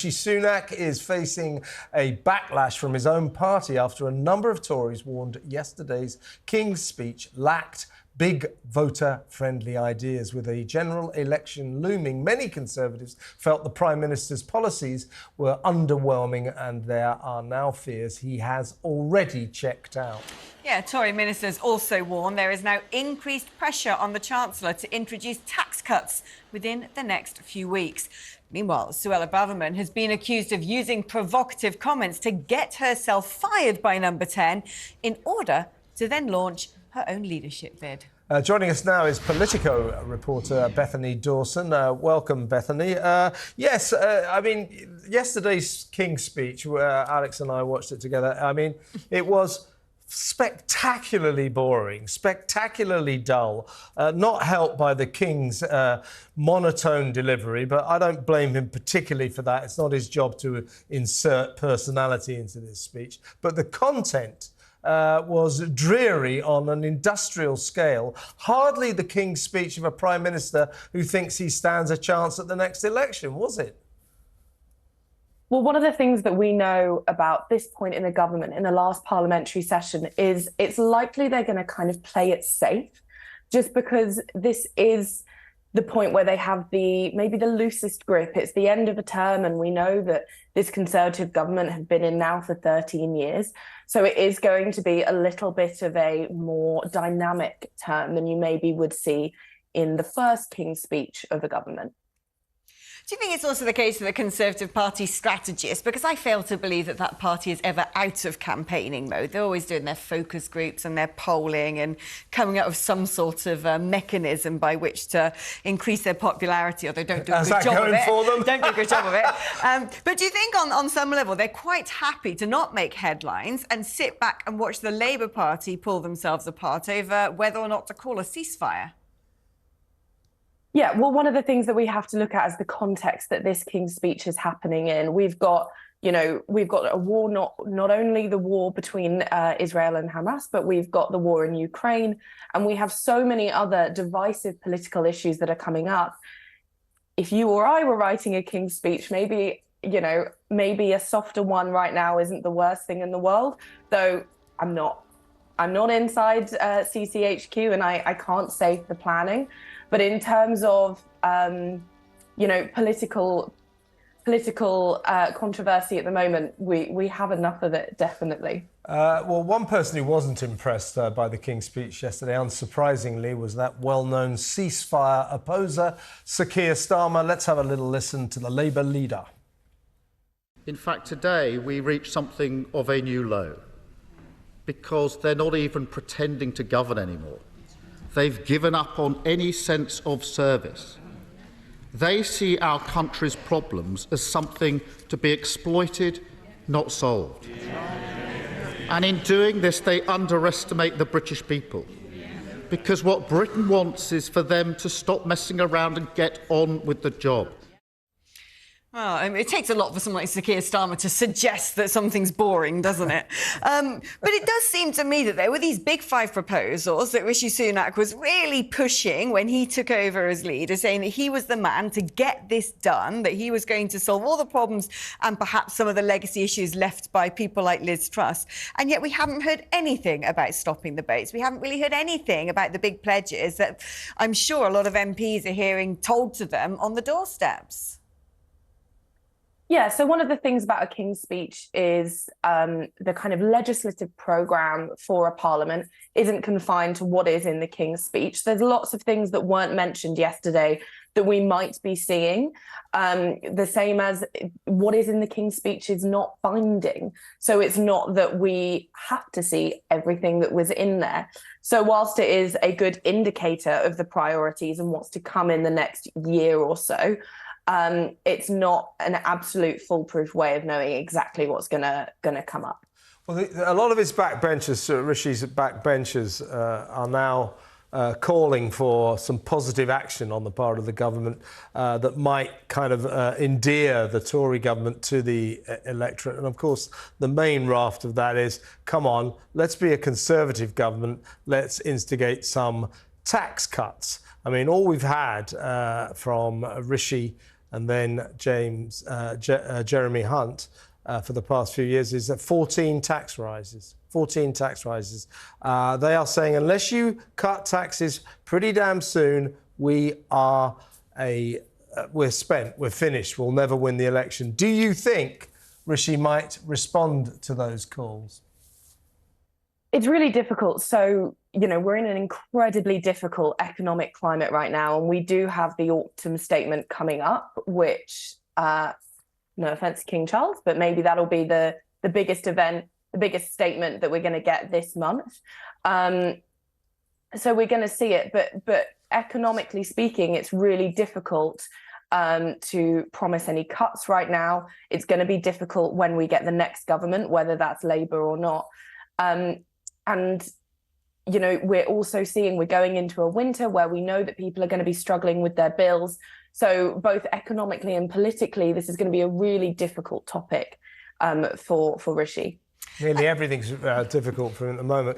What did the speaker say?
Rishi Sunak is facing a backlash from his own party after a number of Tories warned yesterday's King's speech lacked big voter-friendly ideas. With a general election looming, many Conservatives felt the Prime Minister's policies were underwhelming, and there are now fears he has already checked out. Yeah, Tory ministers also warn there is now increased pressure on the Chancellor to introduce tax cuts within the next few weeks. Meanwhile, Suella Braverman has been accused of using provocative comments to get herself fired by Number 10 in order to then launch her own leadership bid. Joining us now is Politico reporter Bethany Dawson. Welcome, Bethany. Yes, I mean, yesterday's King's speech, Alex and I watched it together. I mean, it was spectacularly boring, spectacularly dull, not helped by the King's monotone delivery, but I don't blame him particularly for that. It's not his job to insert personality into this speech. But the content was dreary on an industrial scale. Hardly the King's speech of a Prime Minister who thinks he stands a chance at the next election, was it? Well, one of the things that we know about this point in the government in the last parliamentary session is it's likely they're going to kind of play it safe, just because this is the point where they have maybe the loosest grip. It's the end of a term, and we know that this Conservative government have been in now for 13 years. So it is going to be a little bit of a more dynamic term than you maybe would see in the first King's speech of the government. Do you think it's also the case that the Conservative Party strategists, because I fail to believe that that party is ever out of campaigning mode. They're always doing their focus groups and their polling and coming up with some sort of mechanism by which to increase their popularity, or they don't do a good job of it. For them? Don't do a good job of it. But do you think on some level they're quite happy to not make headlines and sit back and watch the Labour Party pull themselves apart over whether or not to call a ceasefire? Yeah, well, one of the things that we have to look at is the context that this King's speech is happening in. We've got a war, not only the war between Israel and Hamas, but we've got the war in Ukraine, and we have so many other divisive political issues that are coming up. If you or I were writing a King's speech, maybe a softer one right now isn't the worst thing in the world, though I'm not inside CCHQ, and I can't say the planning. But in terms of, political controversy at the moment, we have enough of it, definitely. Well, one person who wasn't impressed by the King's speech yesterday, unsurprisingly, was that well-known ceasefire opposer, Sir Keir Starmer. Let's have a little listen to the Labour leader. In fact, today we reached something of a new low, because they're not even pretending to govern anymore. They've given up on any sense of service. They see our country's problems as something to be exploited, not solved. And in doing this, they underestimate the British people, because what Britain wants is for them to stop messing around and get on with the job. Well, I mean, it takes a lot for someone like Sir Keir Starmer to suggest that something's boring, doesn't it? But it does seem to me that there were these big five proposals that Rishi Sunak was really pushing when he took over as leader, saying that he was the man to get this done, that he was going to solve all the problems and perhaps some of the legacy issues left by people like Liz Truss. And yet we haven't heard anything about stopping the boats. We haven't really heard anything about the big pledges that I'm sure a lot of MPs are hearing told to them on the doorsteps. Yeah, so one of the things about a King's speech is the kind of legislative programme for a parliament isn't confined to what is in the King's speech. There's lots of things that weren't mentioned yesterday that we might be seeing. The same as what is in the King's speech is not binding. So it's not that we have to see everything that was in there. So whilst it is a good indicator of the priorities and what's to come in the next year or so, it's not an absolute foolproof way of knowing exactly what's gonna come up. Well, a lot of his backbenchers, Rishi's backbenchers, are now calling for some positive action on the part of the government that might kind of endear the Tory government to the electorate. And of course, the main raft of that is, come on, let's be a Conservative government, let's instigate some tax cuts. I mean, all we've had from Rishi and then Jeremy Hunt for the past few years, is 14 tax rises. 14 tax rises. They are saying unless you cut taxes pretty damn soon, we're spent, we're finished, we'll never win the election. Do you think Rishi might respond to those calls? It's really difficult. So, we're in an incredibly difficult economic climate right now, and we do have the autumn statement coming up, which, no offence to King Charles, but maybe that'll be the biggest event, the biggest statement that we're going to get this month. So we're going to see it, but economically speaking, it's really difficult to promise any cuts right now. It's going to be difficult when we get the next government, whether that's Labour or not. And we're also seeing we're going into a winter where we know that people are going to be struggling with their bills. So both economically and politically, this is going to be a really difficult topic for Rishi. Nearly everything's difficult for him at the moment.